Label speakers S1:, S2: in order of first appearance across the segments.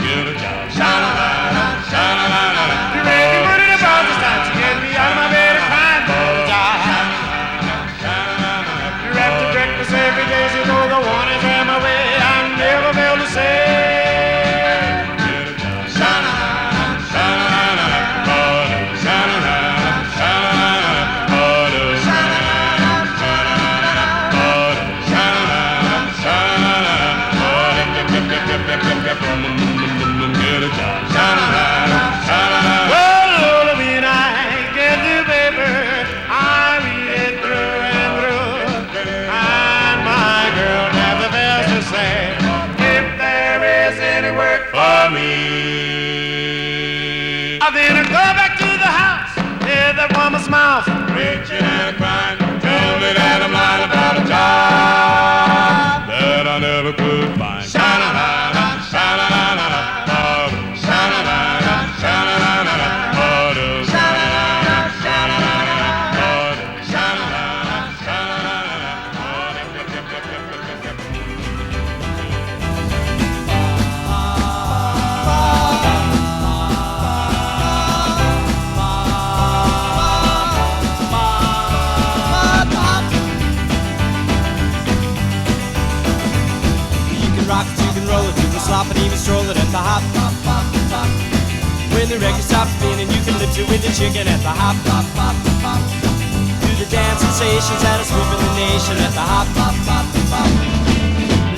S1: Get a job. Sha-la-la-la, sha-la-la-la. You make me put it about this time to get me out of my bed and find a job. You're after breakfast every day, so you know the one is on my way. I never fail to say. Get a job. Sha-la-la-la, sha-la-la-la. Sha-la-la-la, sha-la-la-la. Get a job. Well, when I get the paper, I read it through and through, and my girl never fails to say, if there is any work for me. Then I go back to the house, hear that woman's mouth, preaching and crying, tell me that I'm lying about a job that I never could find. Sha-la-la-la, sha-la-la-la-la.
S2: Slop and even stroll it at the hop. When the record stops spinning, you can lift it with the chicken at the hop. Do the dance sensations that are sweeping the nation at the hop.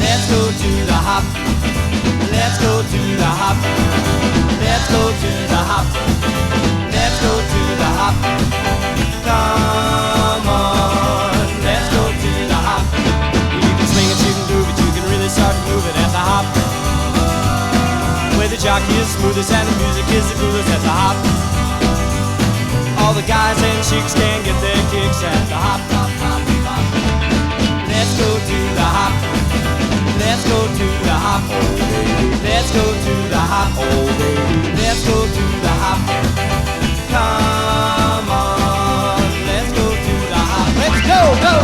S2: Let's go to the hop. Let's go to the hop. Let's go to the hop. Let's go to the hop. Come on, let's go to the hop. You can swing it, you can groove it, you can really start to move it at the hop. Where the jockey is smoothest and the music is the coolest at the hop. All the guys and chicks can get their kicks at the hop. Let's go to the hop. Let's go to the hop. Let's go to the hop. Let's go to the hop. Come on, let's go to the hop. Let's go, go!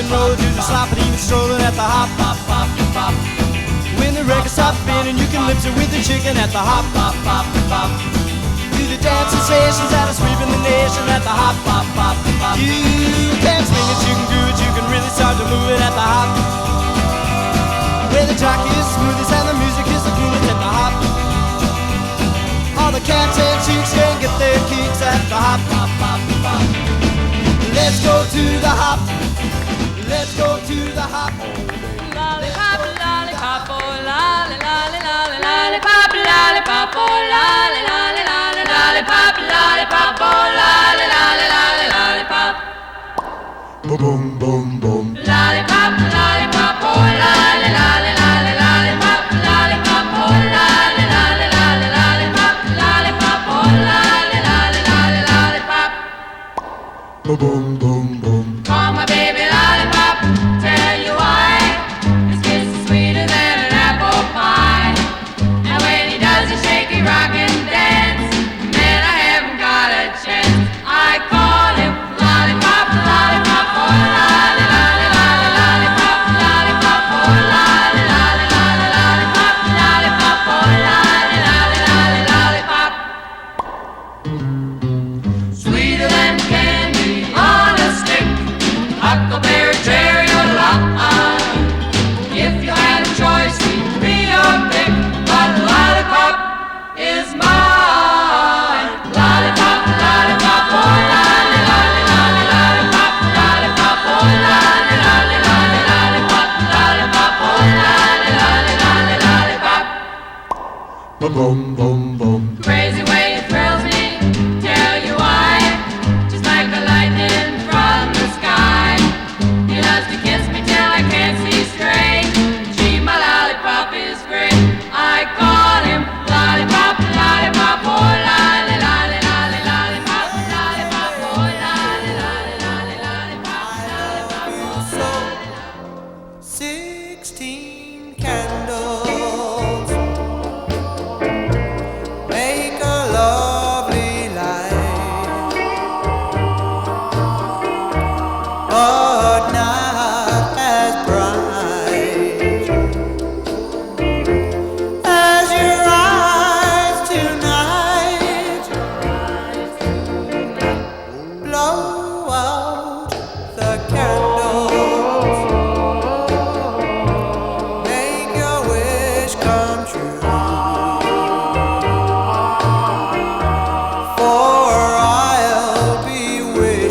S2: Roll, do the slop and even strolling at the hop, hop, hop, hop. When the record stops spinning, you can lift it with the chicken at the hop, hop, hop, hop. Do the dance sensations that are sweeping the nation at the hop, hop, hop, hop. You can swing it, you can do it, you can really start to move it at the hop. Where the jockey is smoothest and the music is the coolest at the hop. All the cats and chicks can get their kicks at the hop, hop, hop, hop. Let's go to the hop. Let's go to the hop.
S3: Lollipop, lollipop, oh, lolly, lolly, lolly, lollipop, lollipop, oh, lolly, lolly, lolly, lollipop, lollipop, oh, lolly, lolly, lolly, lollipop.
S1: Boom, boom, boom.
S3: Lollipop, lollipop, oh, lolly, lolly, lolly, lollipop, lollipop, oh, lolly, lolly, lolly, lollipop, lollipop, oh, lolly, lolly, lolly, lollipop.
S1: Boom, boom, boom.
S3: Call my baby lollipop, tell you why. His kiss is sweeter than an apple pie. And when he does a shaky rock and dance, man, I haven't got a chance. I call him lollipop, lollipop, oh lolly, lolly, lolly, lollipop, lollipop, oh lolly, lolly, lolly, lollipop, lollipop, oh lolly, lolly, lolly, lollipop. Sweeter than candy on a stick.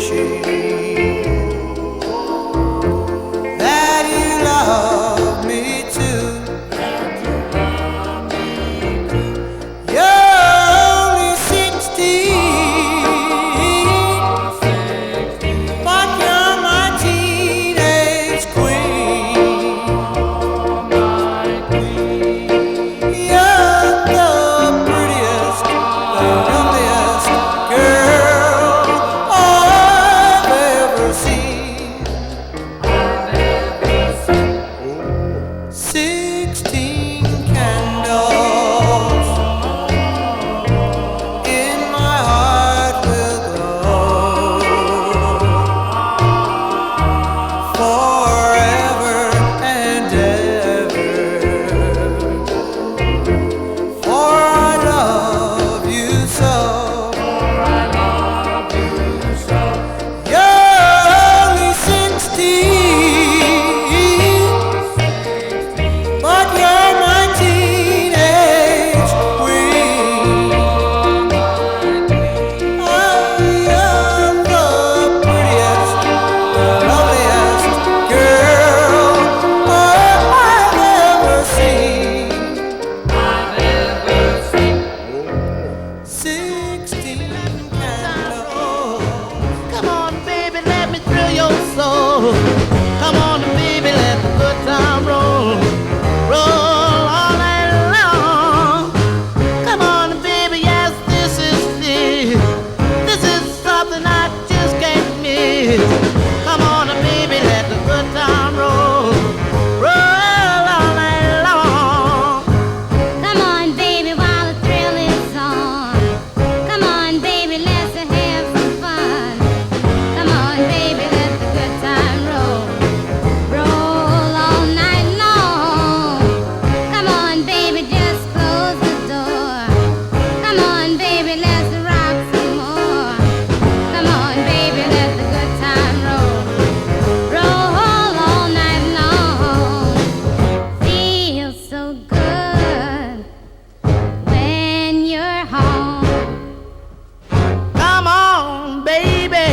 S2: wishing that you love me too. You're only 16, but you're my teenage queen. You're the prettiest, the loveliest girl I've ever seen. 16 candles in my heart will glow forever and ever. For I love you so. You're only 16, but you're my teenage queen. You're the prettiest, the loveliest girl I've ever seen. 16 candles.
S4: Come on, baby, let me thrill your soul. Come on, baby, let the good time roll. Roll all night long. Come on, baby, yes, this is it. This is something I just can't miss. Come on, baby, let the good time roll. Roll all night long.
S5: Come on, baby, while the thrill is on. Come on, baby, let's have some fun. Come on, baby, let the good time roll. Roll all night long. Come on, baby, just close the door. Come on, baby, let's rock some more. Come on, baby, let the good time roll. Roll all night long. Feels so good when you're home.
S4: Come on, baby,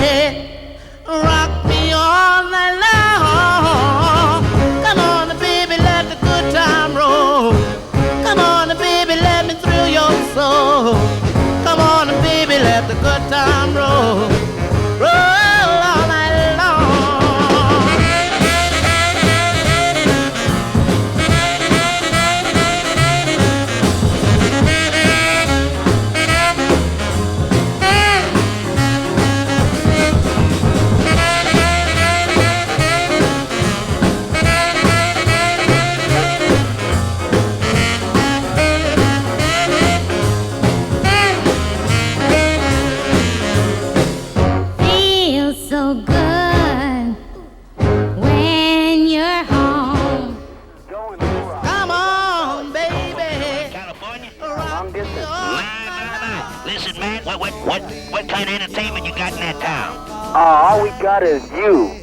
S4: rock me all night long. Come on, baby, let the good time roll. Come on, baby, let me thrill your soul. Come on, baby, let the good time roll. Roll all night long.
S5: Feels so good when you're home.
S4: Come on, baby,
S6: California?
S4: rock me all night long.
S6: Listen, man, what kind of entertainment you got in that town?
S7: All we got is you.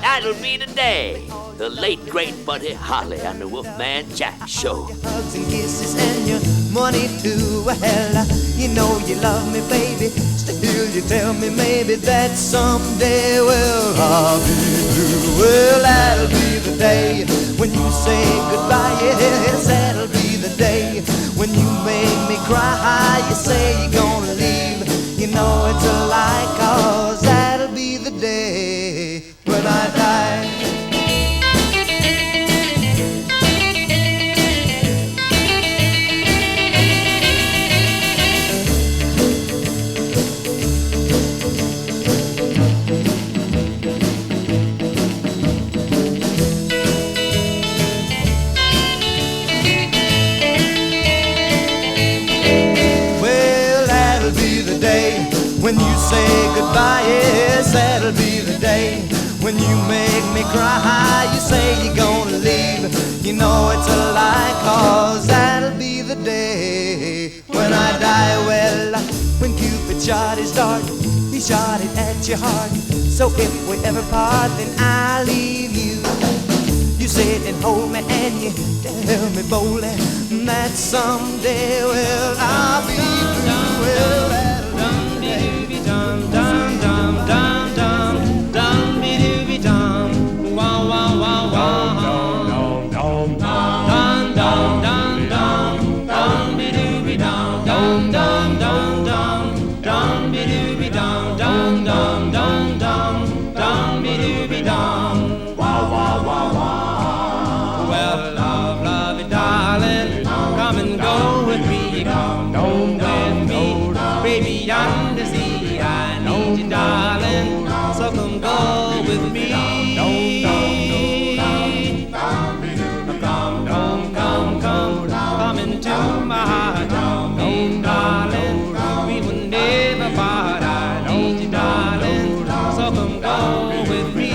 S8: That'll be the day. The late, great Buddy Holly on the Wolfman Jack Show.
S2: Hugs and kisses and your money too. Well, you know you love me, baby. Still, you tell me maybe that someday, well, I'll be through. Well, that'll be the day when you say goodbye. Yes, that'll be the day when you make me cry. You say you're gonna leave. You know it's a lie, 'cause that'll be the day when I die. Well, that'll be the day when you say goodbye. Yes, that'll be the day when you make me cry. You say you're gonna leave. You know it's a lie, 'cause that'll be the day when I die. Well, when Cupid shot his dart, he shot it at your heart. So if we ever part, then I'll leave you. You sit and hold me and you tell me boldly that someday, well, I'll be through. Well, that'll be the day. dum dum dum be doo be dum. Wah wah wah wah. Well, lovey darling, come and go with me. Come home with me, baby, yonder sea. I need you, darling, so come go with me. Come into my heart, darling, we will never part. I need you, darling, so come go with me.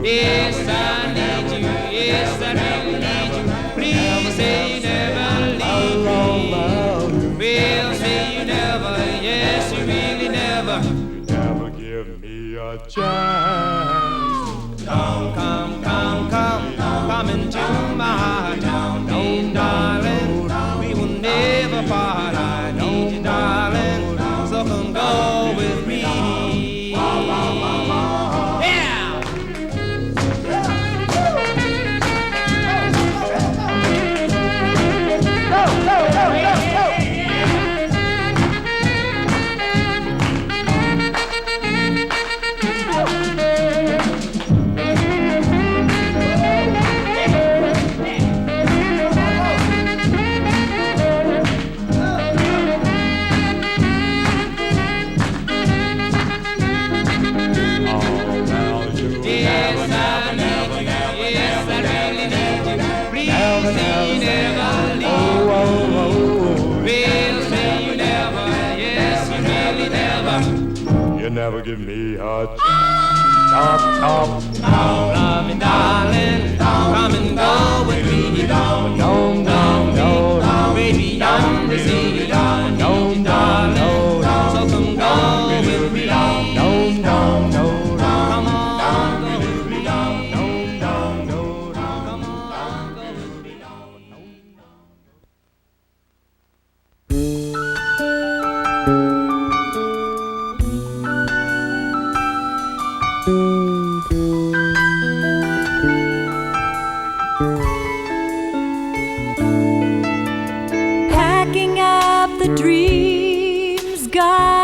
S2: Yes, I need you, yes, I really need you. Please say you never leave me. Well, say you never, yes, you really never.
S1: Never give me a chance.
S2: Come into my heart, darling, we will never part. I need you, darling, so come go with me.
S1: Never give me a chop.
S2: Love me, darling, come and go with me. Dum, baby, yonder sea. I need you, darling, so come go with me. Come on, go with me. Come on, go with me.
S9: Packing up the dreams God